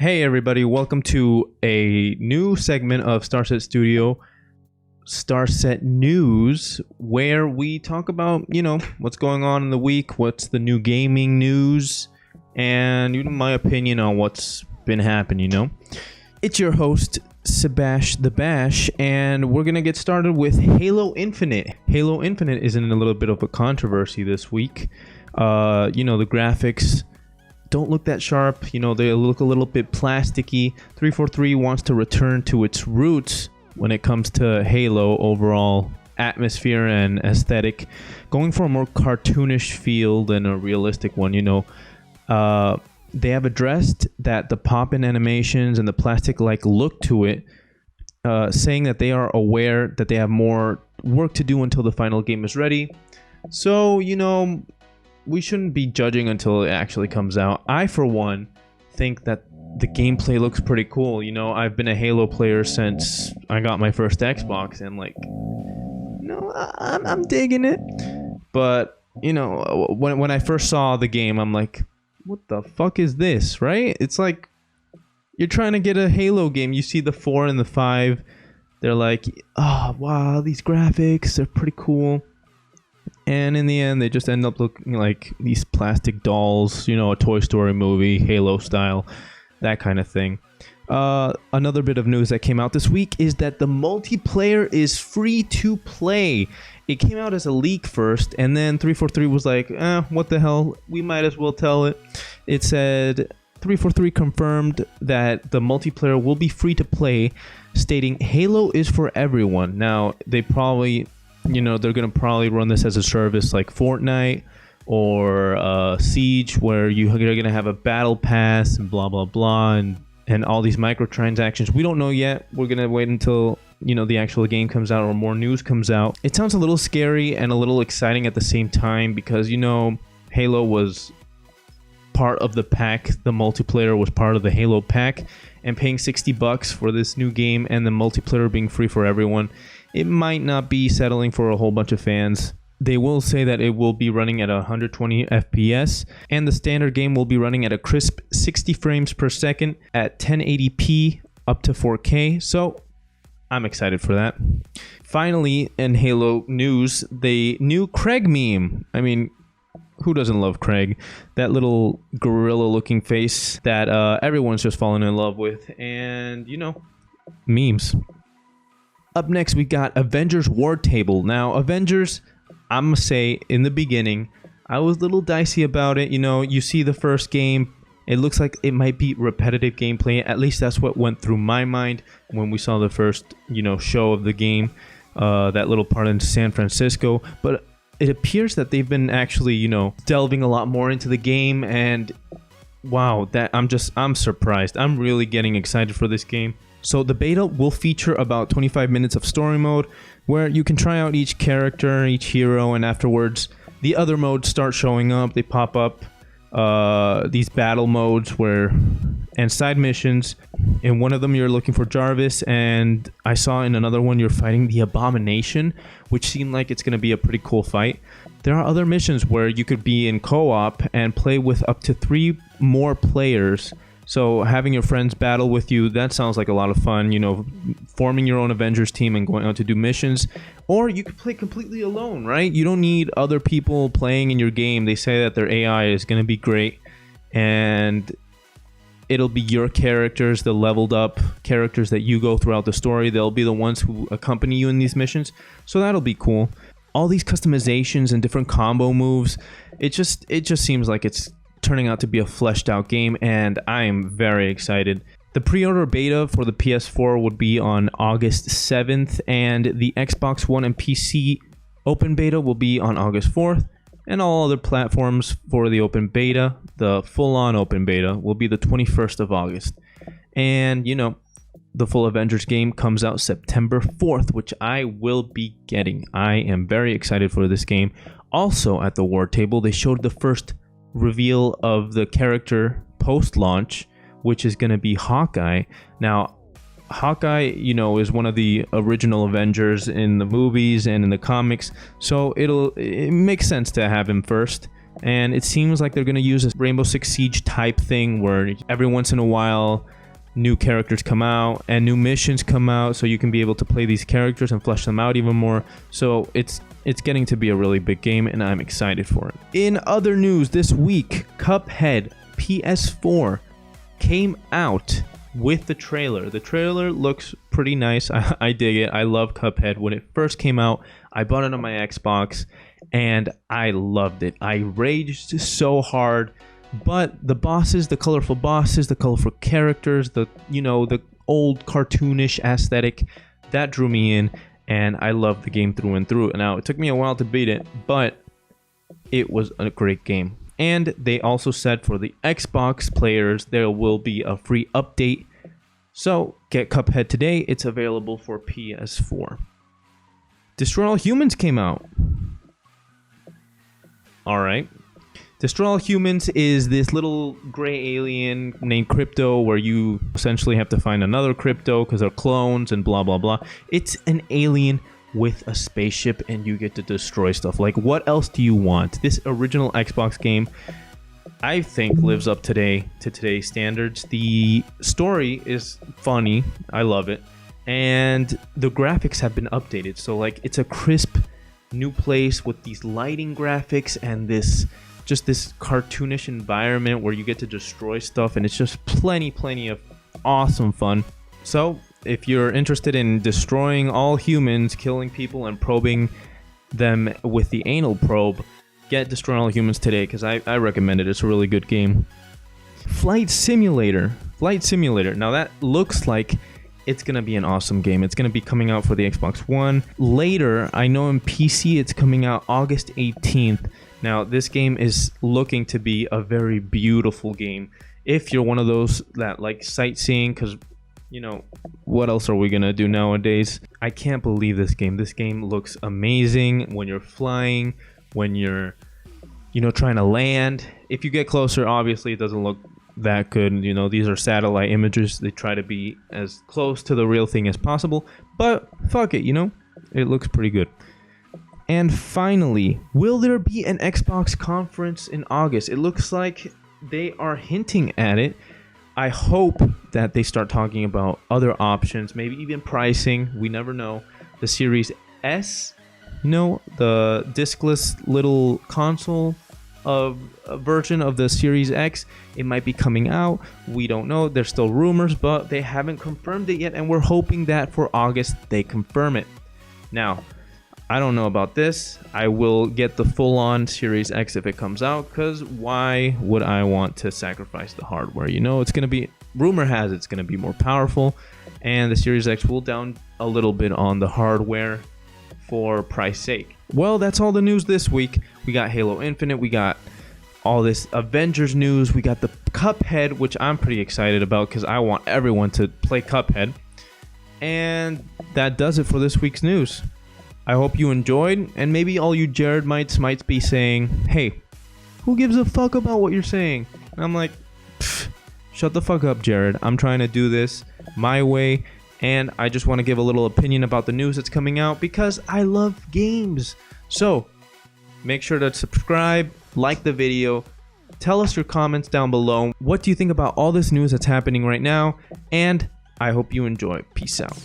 Hey everybody, welcome to a new segment of Starset Studio, Starset News, where we talk about, what's going on in the week, what's the new gaming news, and my opinion on what's been happening, It's your host, Sebastian the Bash, and we're going to get started with Halo Infinite. Halo Infinite is in a little bit of a controversy this week. The graphics don't look that sharp, they look a little bit plasticky. 343 wants to return to its roots when it comes to Halo overall atmosphere and aesthetic, going for a more cartoonish feel than a realistic one. They have addressed that the pop-in animations and the plastic-like look to it, saying that they are aware that they have more work to do until the final game is ready. So, we shouldn't be judging until it actually comes out. I, for one, think that the gameplay looks pretty cool. I've been a Halo player since I got my first Xbox, and I'm digging it. But, when I first saw the game, I'm like, what the fuck is this, right? It's like you're trying to get a Halo game. You see the 4 and the 5. They're like, oh, wow, these graphics, they're pretty cool. And in the end, they just end up looking like these plastic dolls, a Toy Story movie, Halo style, that kind of thing. Another bit of news that came out this week is that the multiplayer is free to play. It came out as a leak first, and then 343 was like, what the hell? We might as well tell it. It said 343 confirmed that the multiplayer will be free to play, stating Halo is for everyone. Now, they probably... they're going to probably run this as a service like Fortnite or Siege, where you're going to have a battle pass and blah, blah, blah, and all these microtransactions. We don't know yet. We're going to wait until, the actual game comes out or more news comes out. It sounds a little scary and a little exciting at the same time because, Halo was part of the pack. The multiplayer was part of the Halo pack, and paying $60 for this new game and the multiplayer being free for everyone, it might not be settling for a whole bunch of fans. They will say that it will be running at 120 FPS, and the standard game will be running at a crisp 60 frames per second at 1080p up to 4K, so I'm excited for that. Finally, in Halo news, the new Craig meme. I mean, who doesn't love Craig? That little gorilla-looking face that everyone's just fallen in love with, and, memes. Up next, we got Avengers Wartable. Now, Avengers, I'm going to say, in the beginning, I was a little dicey about it. You see the first game, it looks like it might be repetitive gameplay. At least that's what went through my mind when we saw the first, show of the game, that little part in San Francisco. But it appears that they've been actually, delving a lot more into the game, and wow, I'm surprised. I'm really getting excited for this game. So the beta will feature about 25 minutes of story mode, where you can try out each character, each hero, and afterwards the other modes start showing up. They pop up, these battle modes and side missions. In one of them you're looking for Jarvis, and I saw in another one you're fighting the Abomination, which seemed like it's going to be a pretty cool fight. There are other missions where you could be in co-op and play with up to 3 more players. So having your friends battle with you, that sounds like a lot of fun, forming your own Avengers team and going out to do missions. Or you could play completely alone, right? You don't need other people playing in your game. They say that their AI is going to be great, and it'll be your characters, the leveled up characters that you go throughout the story. They'll be the ones who accompany you in these missions. So that'll be cool. All these customizations and different combo moves, it just seems like it's turning out to be a fleshed out game, and I am very excited. The pre-order beta for the PS4 would be on August 7th, and the Xbox One and PC open beta will be on August 4th, and all other platforms for the open beta, the full-on open beta, will be the 21st of August. And, the full Avengers game comes out September 4th, which I will be getting. I am very excited for this game. Also, at the Wartable, they showed the first reveal of the character post-launch, which is going to be Hawkeye. Now, Hawkeye, is one of the original Avengers in the movies and in the comics, so it makes sense to have him first. And it seems like they're going to use a Rainbow Six Siege type thing where every once in a while new characters come out and new missions come out, so you can be able to play these characters and flesh them out even more. So it's getting to be a really big game, and I'm excited for it. In other news this week, Cuphead PS4 came out with the trailer. The trailer looks pretty nice. I dig it. I love Cuphead. When it first came out, I bought it on my Xbox and I loved it. I raged so hard, but the bosses, the colorful bosses, the colorful characters, the old cartoonish aesthetic, that drew me in, and I loved the game through and through. Now, it took me a while to beat it, but it was a great game. And they also said for the Xbox players, there will be a free update. So get Cuphead today. It's available for PS4. Destroy All Humans came out. Alright. Destroy All Humans is this little gray alien named Crypto, where you essentially have to find another Crypto because they're clones and blah blah blah. It's an alien with a spaceship and you get to destroy stuff. Like, what else do you want? This original Xbox game, I think, lives up to today's standards. The story is funny. I love it. And the graphics have been updated. So, like, it's a crisp new place with these lighting graphics and this cartoonish environment where you get to destroy stuff, and it's just plenty of awesome fun. So if you're interested in destroying all humans, killing people, and probing them with the anal probe, get Destroy All Humans today, because I recommend it. It's a really good game. Flight Simulator. Now that looks like it's going to be an awesome game. It's going to be coming out for the Xbox One. Later, I know in PC it's coming out August 18th. Now, this game is looking to be a very beautiful game. If you're one of those that like sightseeing, because what else are we gonna do nowadays? I can't believe this game. This game looks amazing when you're flying, when you're, trying to land. If you get closer, obviously it doesn't look that good. These are satellite images. They try to be as close to the real thing as possible, but fuck it, it looks pretty good. And finally, will there be an Xbox conference in August? It looks like they are hinting at it. I hope that they start talking about other options, maybe even pricing. We never know. The Series S, the discless little console version of the Series X, it might be coming out. We don't know. There's still rumors, but they haven't confirmed it yet, and we're hoping that for August they confirm it. Now, I don't know about this. I will get the full-on Series X if it comes out, because why would I want to sacrifice the hardware? It's going to be, rumor has it's going to be more powerful, and the Series X will down a little bit on the hardware for price sake. Well, that's all the news this week. We got Halo Infinite, we got all this Avengers news, we got the Cuphead, which I'm pretty excited about because I want everyone to play Cuphead. And that does it for this week's news. I hope you enjoyed, and maybe all you Jared might be saying, hey, who gives a fuck about what you're saying? And I'm like, shut the fuck up, Jared. I'm trying to do this my way, and I just want to give a little opinion about the news that's coming out because I love games. So, make sure to subscribe, like the video, tell us your comments down below. What do you think about all this news that's happening right now? And I hope you enjoy. Peace out.